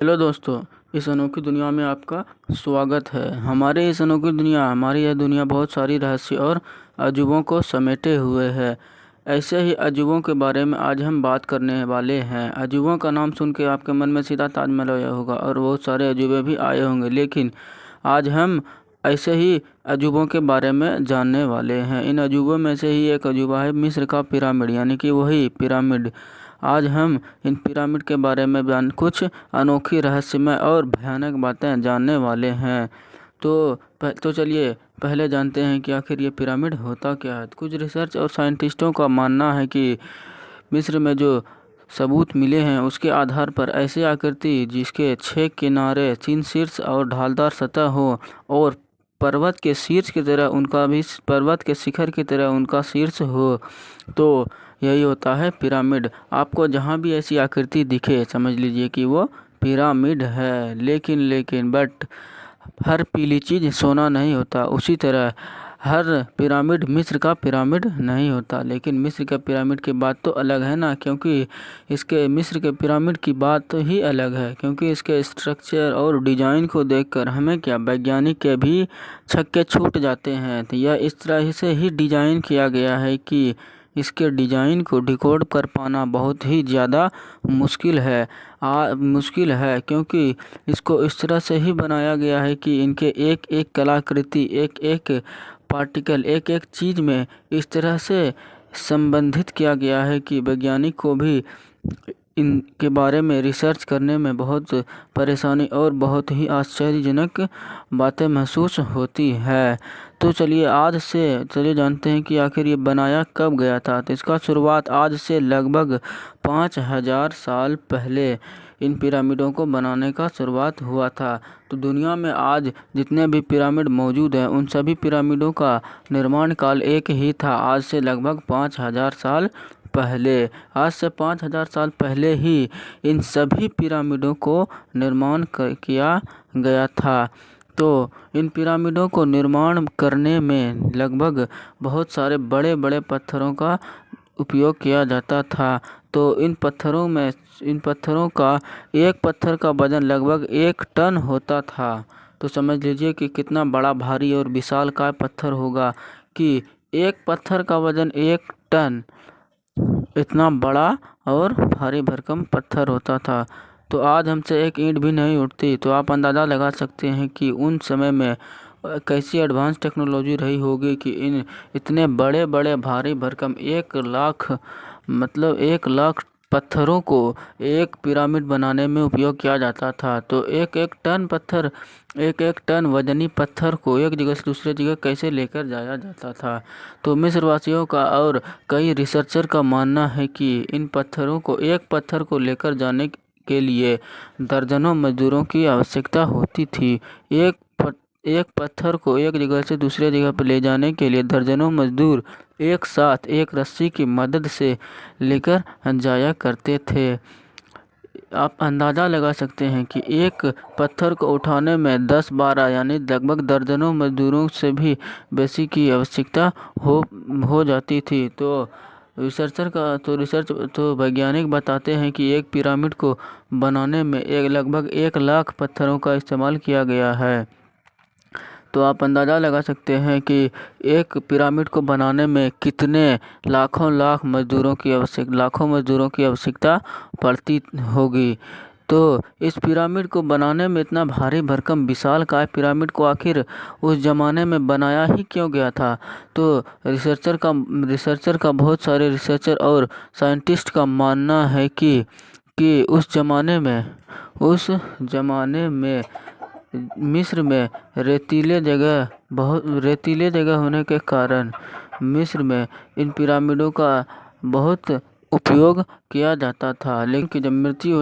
Hello दोस्तों, इस अनोखी दुनिया में आपका स्वागत है। हमारे इस अनोखी दुनिया हमारी यह दुनिया बहुत सारी रहस्य और अजूबों को समेटे हुए है। ऐसे ही अजूबों के बारे में आज हम बात करने वाले हैं। अजूबों का नाम सुन के आपके मन में सीधा ताजमहल आया होगा और बहुत सारे अजूबे भी आए होंगे, लेकिन आज हम ऐसे ही अजूबों के बारे में जानने वाले हैं। इन अजूबों में से ही एक अजूबा है मिस्र का पिरामिड, यानी कि वही पिरामिड। आज हम इन पिरामिड के बारे में कुछ अनोखी रहस्यमय और भयानक बातें जानने वाले हैं। तो चलिए पहले जानते हैं कि आखिर ये पिरामिड होता क्या है। कुछ रिसर्च और साइंटिस्टों का मानना है कि मिस्र में जो सबूत मिले हैं उसके आधार पर ऐसी आकृति जिसके 6 किनारे, 3 शीर्ष और ढालदार सतह हो और पर्वत के शीर्ष की तरह उनका भी पर्वत के शिखर की तरह उनका शीर्ष हो, तो यही होता है पिरामिड। आपको जहाँ भी ऐसी आकृति दिखे समझ लीजिए कि वो पिरामिड है। लेकिन बट हर पीली चीज़ सोना नहीं होता, उसी तरह हर पिरामिड मिस्र का पिरामिड नहीं होता। लेकिन मिस्र के पिरामिड की बात तो अलग है ना, क्योंकि इसके मिस्र के पिरामिड की बात तो ही अलग है, क्योंकि इसके स्ट्रक्चर और डिज़ाइन को देखकर हमें क्या वैज्ञानिक के भी छक्के छूट जाते हैं। तो यह इस तरह से ही डिज़ाइन किया गया है कि इसके डिज़ाइन को डिकोड कर पाना बहुत ही ज़्यादा मुश्किल है, क्योंकि इसको इस तरह से ही बनाया गया है कि इनके एक एक कलाकृति, एक एक पार्टिकल, एक एक चीज़ में इस तरह से संबंधित किया गया है कि वैज्ञानिक को भी इनके बारे में रिसर्च करने में बहुत परेशानी और बहुत ही आश्चर्यजनक बातें महसूस होती है। तो चलिए जानते हैं कि आखिर ये बनाया कब गया था। तो इसका शुरुआत आज से लगभग 5000 साल पहले इन पिरामिडों को बनाने का शुरुआत हुआ था। तो दुनिया में आज जितने भी पिरामिड मौजूद हैं उन सभी पिरामिडों का निर्माण काल एक ही था, आज से लगभग 5000 साल पहले। आज से 5000 साल पहले ही इन सभी पिरामिडों को निर्माण किया गया था। तो इन पिरामिडों को निर्माण करने में लगभग बहुत सारे बड़े बड़े पत्थरों का उपयोग किया जाता था। तो इन पत्थरों का एक पत्थर का वजन लगभग 1 टन होता था। तो समझ लीजिए कि कितना बड़ा, भारी और विशालकाय पत्थर होगा कि एक पत्थर का वजन 1 टन, इतना बड़ा और भारी भरकम पत्थर होता था। तो आज हमसे एक ईंट भी नहीं उठती। तो आप अंदाज़ा लगा सकते हैं कि उन समय में कैसी एडवांस टेक्नोलॉजी रही होगी कि इन इतने बड़े बड़े भारी भरकम 1 लाख पत्थरों को एक पिरामिड बनाने में उपयोग किया जाता था। तो एक एक टन वजनी पत्थर को एक जगह से दूसरे जगह कैसे लेकर जाया जाता था। तो मिस्र वासियों का और कई रिसर्चर का मानना है कि इन एक पत्थर को लेकर जाने के लिए दर्जनों मजदूरों की आवश्यकता होती थी। एक पत्थर को एक जगह से दूसरे जगह पर ले जाने के लिए दर्जनों मजदूर एक साथ एक रस्सी की मदद से लेकर जाया करते थे। आप अंदाज़ा लगा सकते हैं कि एक पत्थर को उठाने में 10-12 यानी लगभग दर्जनों मजदूरों से भी बेसी की आवश्यकता हो जाती थी। तो वैज्ञानिक बताते हैं कि एक पिरामिड को बनाने में लगभग 1 लाख पत्थरों का इस्तेमाल किया गया है। तो आप अंदाज़ा लगा सकते हैं कि एक पिरामिड को बनाने में कितने लाखों मजदूरों की आवश्यकता पड़ती होगी। तो इस पिरामिड को बनाने में इतना भारी भरकम विशालकाय पिरामिड को आखिर उस ज़माने में बनाया ही क्यों गया था। तो रिसर्चर का बहुत सारे रिसर्चर और साइंटिस्ट का मानना है कि उस ज़माने में मिस्र में रेतीले जगह होने के कारण मिस्र में इन पिरामिडों का बहुत उपयोग किया जाता था। लेकिन जब मृत्यु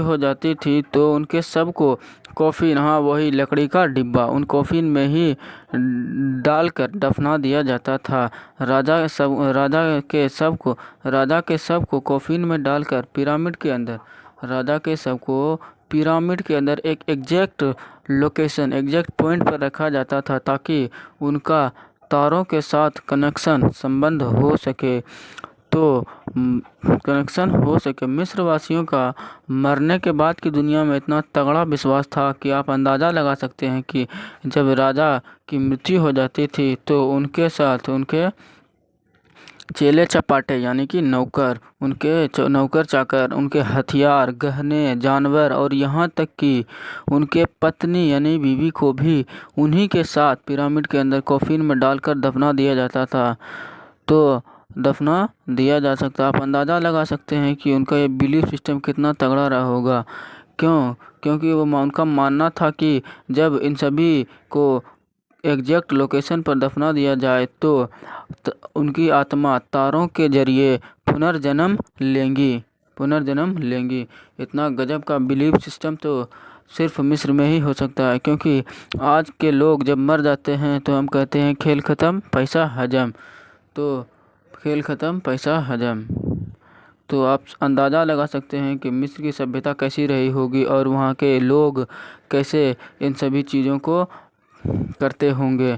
हो जाती थी तो उनके सबको कॉफ़िन, हाँ वही लकड़ी का डिब्बा, उन कॉफ़िन में ही डालकर दफना दिया जाता था। राजा के सबको कॉफ़िन में डालकर पिरामिड के अंदर एक एग्जैक्ट पॉइंट पर रखा जाता था, ताकि उनका तारों के साथ संबंध हो सके। तो कनेक्शन हो सके। मिस्र वासियों का मरने के बाद की दुनिया में इतना तगड़ा विश्वास था कि आप अंदाज़ा लगा सकते हैं कि जब राजा की मृत्यु हो जाती थी तो उनके साथ उनके चेले चपाटे यानी कि नौकर, उनके नौकर चाकर, उनके हथियार, गहने, जानवर और यहाँ तक कि उनके पत्नी यानी बीवी को भी उन्हीं के साथ पिरामिड के अंदर कॉफिन में डालकर दफना दिया जाता था। तो दफना दिया जा सकता, आप अंदाज़ा लगा सकते हैं कि उनका ये बिलीफ सिस्टम कितना तगड़ा रहा होगा। क्यों? क्योंकि उनका मानना था कि जब इन सभी को एग्जैक्ट लोकेशन पर दफना दिया जाए तो उनकी आत्मा तारों के जरिए पुनर्जन्म लेंगी। इतना गजब का बिलीफ सिस्टम तो सिर्फ मिस्र में ही हो सकता है, क्योंकि आज के लोग जब मर जाते हैं तो हम कहते हैं खेल ख़त्म पैसा हजम। तो खेल ख़त्म पैसा हजम। तो आप अंदाज़ा लगा सकते हैं कि मिस्र की सभ्यता कैसी रही होगी और वहाँ के लोग कैसे इन सभी चीज़ों को करते होंगे।